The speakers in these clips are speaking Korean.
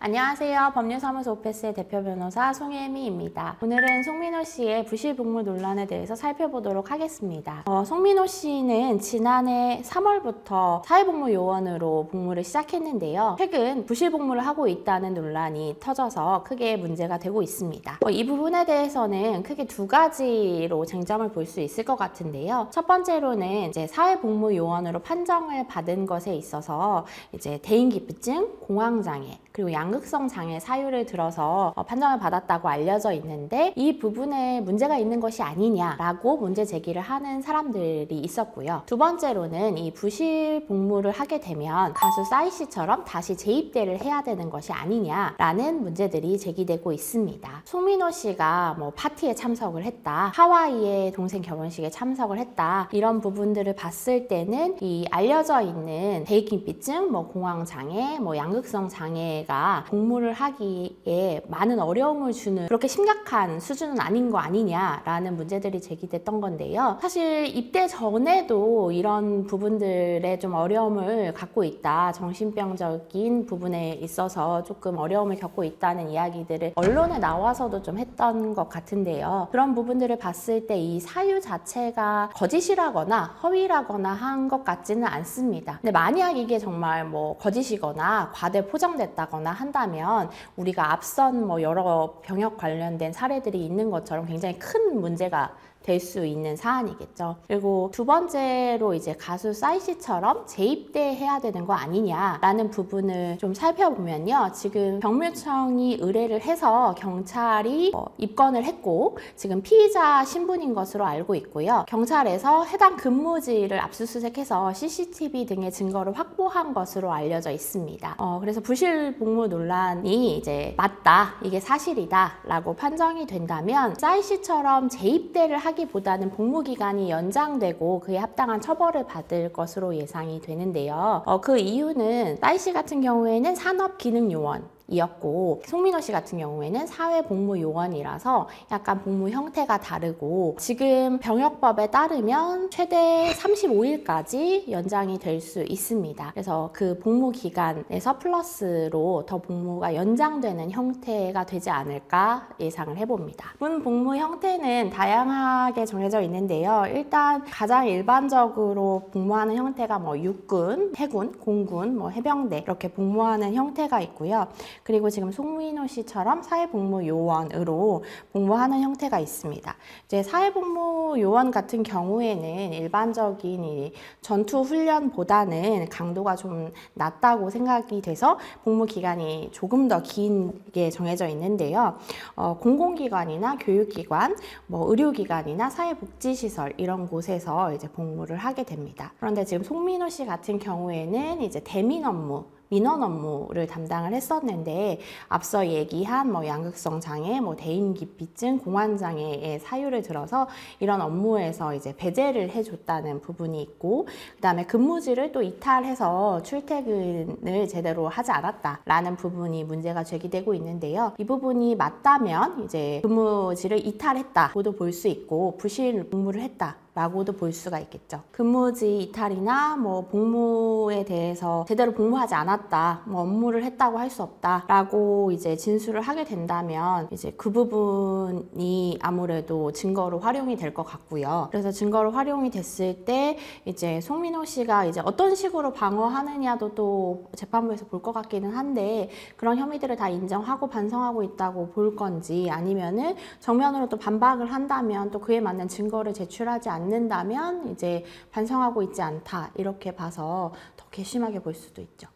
안녕하세요. 법률사무소 오페스의 대표 변호사 송혜미입니다. 오늘은 송민호 씨의 부실복무 논란에 대해서 살펴보도록 하겠습니다. 송민호 씨는 지난해 3월부터 사회복무요원으로 복무를 시작했는데요. 최근 부실복무를 하고 있다는 논란이 터져서 크게 문제가 되고 있습니다. 이 부분에 대해서는 크게 두 가지로 쟁점을 볼 수 있을 것 같은데요. 첫 번째로는 이제 사회복무요원으로 판정을 받은 것에 있어서 이제 대인기피증, 공황장애, 그리고 양극성 장애 사유를 들어서 판정을 받았다고 알려져 있는데 이 부분에 문제가 있는 것이 아니냐라고 문제 제기를 하는 사람들이 있었고요. 두 번째로는 이 부실 복무를 하게 되면 가수 싸이 씨처럼 다시 재입대를 해야 되는 것이 아니냐라는 문제들이 제기되고 있습니다. 송민호 씨가 파티에 참석을 했다, 하와이의 동생 결혼식에 참석을 했다, 이런 부분들을 봤을 때는 이 알려져 있는 대인기피증, 공황장애, 양극성 장애가 복무를 하기에 많은 어려움을 주는 그렇게 심각한 수준은 아닌 거 아니냐라는 문제들이 제기됐던 건데요. 사실 입대 전에도 이런 부분들에 좀 어려움을 갖고 있다, 정신병적인 부분에 있어서 조금 어려움을 겪고 있다는 이야기들을 언론에 나와서도 좀 했던 것 같은데요. 그런 부분들을 봤을 때 이 사유 자체가 거짓이라거나 허위라거나 한 것 같지는 않습니다. 근데 만약 이게 정말 거짓이거나 과대 포장됐다거나 한다면 우리가 앞선 여러 병역 관련된 사례들이 있는 것처럼 굉장히 큰 문제가 될 수 있는 사안이겠죠. 그리고 두 번째로 이제 가수 싸이 씨처럼 재입대해야 되는 거 아니냐라는 부분을 좀 살펴보면요. 지금 경무청이 의뢰를 해서 경찰이 입건을 했고 지금 피의자 신분인 것으로 알고 있고요. 경찰에서 해당 근무지를 압수수색해서 CCTV 등의 증거를 확보한 것으로 알려져 있습니다. 그래서 부실복무 논란이 이제 맞다, 이게 사실이다 라고 판정이 된다면 싸이 씨처럼 재입대를 하기보다는 복무기간이 연장되고 그에 합당한 처벌을 받을 것으로 예상이 되는데요. 그 이유는 싸이 씨 같은 경우에는 산업기능요원 이었고 송민호 씨 같은 경우에는 사회복무요원이라서 약간 복무 형태가 다르고 지금 병역법에 따르면 최대 35일까지 연장이 될 수 있습니다. 그래서 그 복무 기간에서 플러스로 더 복무가 연장되는 형태가 되지 않을까 예상을 해봅니다. 군 복무 형태는 다양하게 정해져 있는데요. 일단 가장 일반적으로 복무하는 형태가 육군, 해군, 공군, 해병대 이렇게 복무하는 형태가 있고요. 그리고 지금 송민호 씨처럼 사회복무요원으로 복무하는 형태가 있습니다. 이제 사회복무요원 같은 경우에는 일반적인 이 전투훈련보다는 강도가 좀 낮다고 생각이 돼서 복무 기간이 조금 더 길게 정해져 있는데요. 공공기관이나 교육기관, 의료기관이나 사회복지시설 이런 곳에서 이제 복무를 하게 됩니다. 그런데 지금 송민호 씨 같은 경우에는 이제 대민 업무, 민원 업무를 담당을 했었는데 앞서 얘기한 양극성 장애, 대인기피증, 공황장애의 사유를 들어서 이런 업무에서 이제 배제를 해줬다는 부분이 있고 그다음에 근무지를 또 이탈해서 출퇴근을 제대로 하지 않았다라는 부분이 문제가 제기되고 있는데요. 이 부분이 맞다면 이제 근무지를 이탈했다고도 볼 수 있고 부실 복무를 했다 라고도 볼 수가 있겠죠. 근무지 이탈이나 복무에 대해서 제대로 복무하지 않았다, 업무를 했다고 할 수 없다 라고 이제 진술을 하게 된다면 이제 그 부분이 아무래도 증거로 활용이 될 것 같고요. 그래서 증거로 활용이 됐을 때 이제 송민호 씨가 이제 어떤 식으로 방어하느냐도 또 재판부에서 볼 것 같기는 한데 그런 혐의들을 다 인정하고 반성하고 있다고 볼 건지 아니면은 정면으로 또 반박을 한다면 또 그에 맞는 증거를 제출하지 않는다면 이제 반성하고 있지 않다 이렇게 봐서 더 괘씸하게 볼 수도 있죠.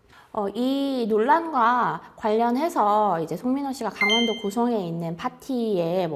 이 논란과 관련해서 이제 송민호 씨가 강원도 고성에 있는 파티에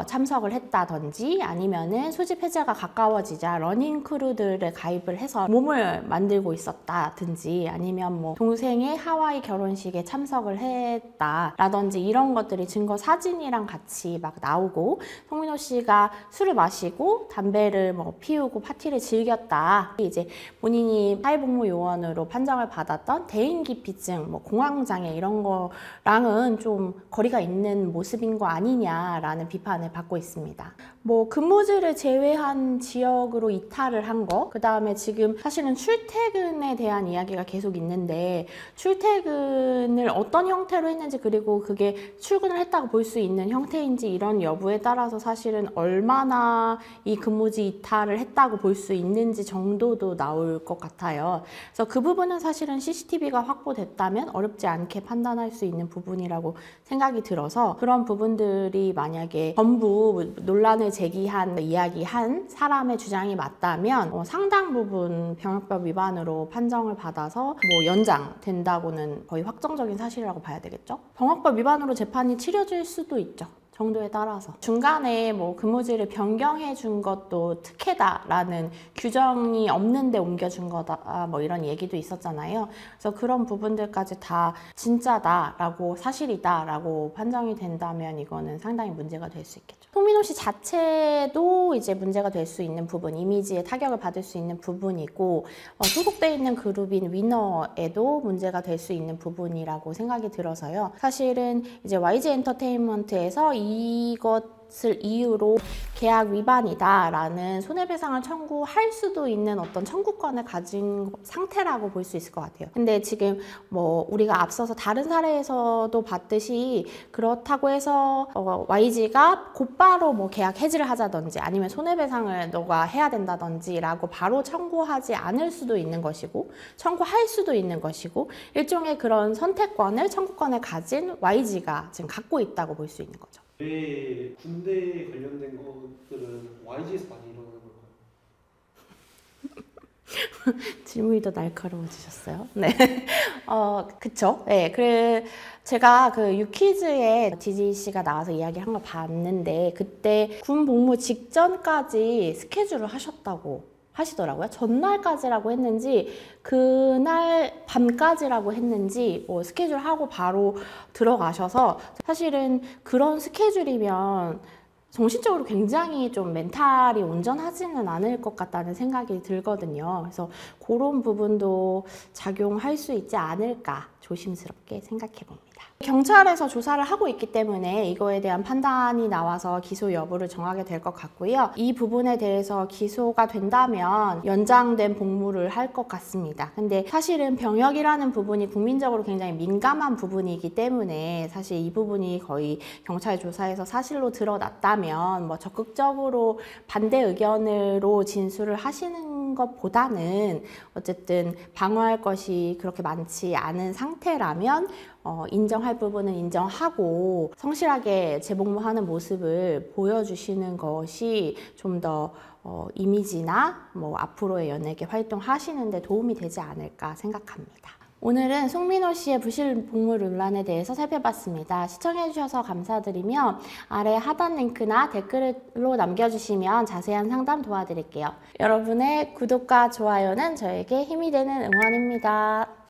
참석을 했다든지 아니면은 소집 해제가 가까워지자 러닝 크루들을 가입을 해서 몸을 만들고 있었다든지 아니면 동생의 하와이 결혼식에 참석을 했다라든지 이런 것들이 증거 사진이랑 같이 막 나오고 송민호 씨가 술을 마시고 담배를 피우고 파티를 즐겼다, 이제 본인이 사회복무요원으로 판정을 받았던 대인기피증, 뭐 공황장애 이런 거랑은 좀 거리가 있는 모습인 거 아니냐라는 비판을 받고 있습니다. 뭐 근무지를 제외한 지역으로 이탈을 한 거, 그 다음에 지금 사실은 출퇴근에 대한 이야기가 계속 있는데 출퇴근을 어떤 형태로 했는지, 그리고 그게 출근을 했다고 볼 수 있는 형태인지 이런 여부에 따라서 사실은 얼마나 이 근무지 이탈을 했다고 볼 수 있는지 정도도 나올 것 같아요. 그래서 그 부분은 사실은 CCTV가 확보됐다면 어렵지 않게 판단할 수 있는 부분이라고 생각이 들어서, 그런 부분들이 만약에 전부 논란을 제기한 이야기한 사람의 주장이 맞다면 상당 부분 병역법 위반으로 판정을 받아서 뭐 연장된다고는 거의 확정적인 사실이라고 봐야 되겠죠. 병역법 위반으로 재판이 치러질 수도 있죠. 정도에 따라서. 중간에 뭐 근무지를 변경해 준 것도 특혜다라는 규정이 없는데 옮겨준 거다, 뭐 이런 얘기도 있었잖아요. 그래서 그런 부분들까지 다 진짜다라고, 사실이다라고 판정이 된다면 이거는 상당히 문제가 될 수 있겠죠. 송민호 씨 자체도 이제 문제가 될 수 있는 부분, 이미지에 타격을 받을 수 있는 부분이고, 소속돼 있는 그룹인 위너에도 문제가 될 수 있는 부분이라고 생각이 들어서요. 사실은 이제 YG 엔터테인먼트에서 이것을 이유로 계약 위반이다라는 손해배상을 청구할 수도 있는 어떤 청구권을 가진 상태라고 볼 수 있을 것 같아요. 근데 지금 뭐 우리가 앞서서 다른 사례에서도 봤듯이 그렇다고 해서 YG가 곧바로 뭐 계약 해지를 하자든지 아니면 손해배상을 너가 해야 된다든지라고 바로 청구하지 않을 수도 있는 것이고, 청구할 수도 있는 것이고, 일종의 그런 선택권을, 청구권을 가진 YG가 지금 갖고 있다고 볼 수 있는 거죠. 왜 군대 관련된 것들은 YG에서 많이 일어나는 걸까요? 질문이 더 날카로워지셨어요. 네. 그쵸. 네. 제가 그 유퀴즈에 지지 씨가 나와서 이야기한 걸 봤는데, 그때 군 복무 직전까지 스케줄을 하셨다고 하시더라고요. 전날까지라고 했는지 그날 밤까지라고 했는지 뭐 스케줄 하고 바로 들어가셔서, 사실은 그런 스케줄이면 정신적으로 굉장히 좀 멘탈이 온전하지는 않을 것 같다는 생각이 들거든요. 그래서 그런 부분도 작용할 수 있지 않을까 조심스럽게 생각해 봅니다. 경찰에서 조사를 하고 있기 때문에 이거에 대한 판단이 나와서 기소 여부를 정하게 될 것 같고요. 이 부분에 대해서 기소가 된다면 연장된 복무를 할 것 같습니다. 근데 사실은 병역이라는 부분이 국민적으로 굉장히 민감한 부분이기 때문에 사실 이 부분이 거의 경찰 조사에서 사실로 드러났다면 뭐 적극적으로 반대 의견으로 진술을 하시는 것보다는 어쨌든 방어할 것이 그렇게 많지 않은 상태라면 인정할 부분은 인정하고 성실하게 재복무하는 모습을 보여주시는 것이 좀 더 이미지나 뭐 앞으로의 연예계 활동하시는 데 도움이 되지 않을까 생각합니다. 오늘은 송민호 씨의 부실 복무 논란에 대해서 살펴봤습니다. 시청해주셔서 감사드리며 아래 하단 링크나 댓글로 남겨주시면 자세한 상담 도와드릴게요. 여러분의 구독과 좋아요는 저에게 힘이 되는 응원입니다.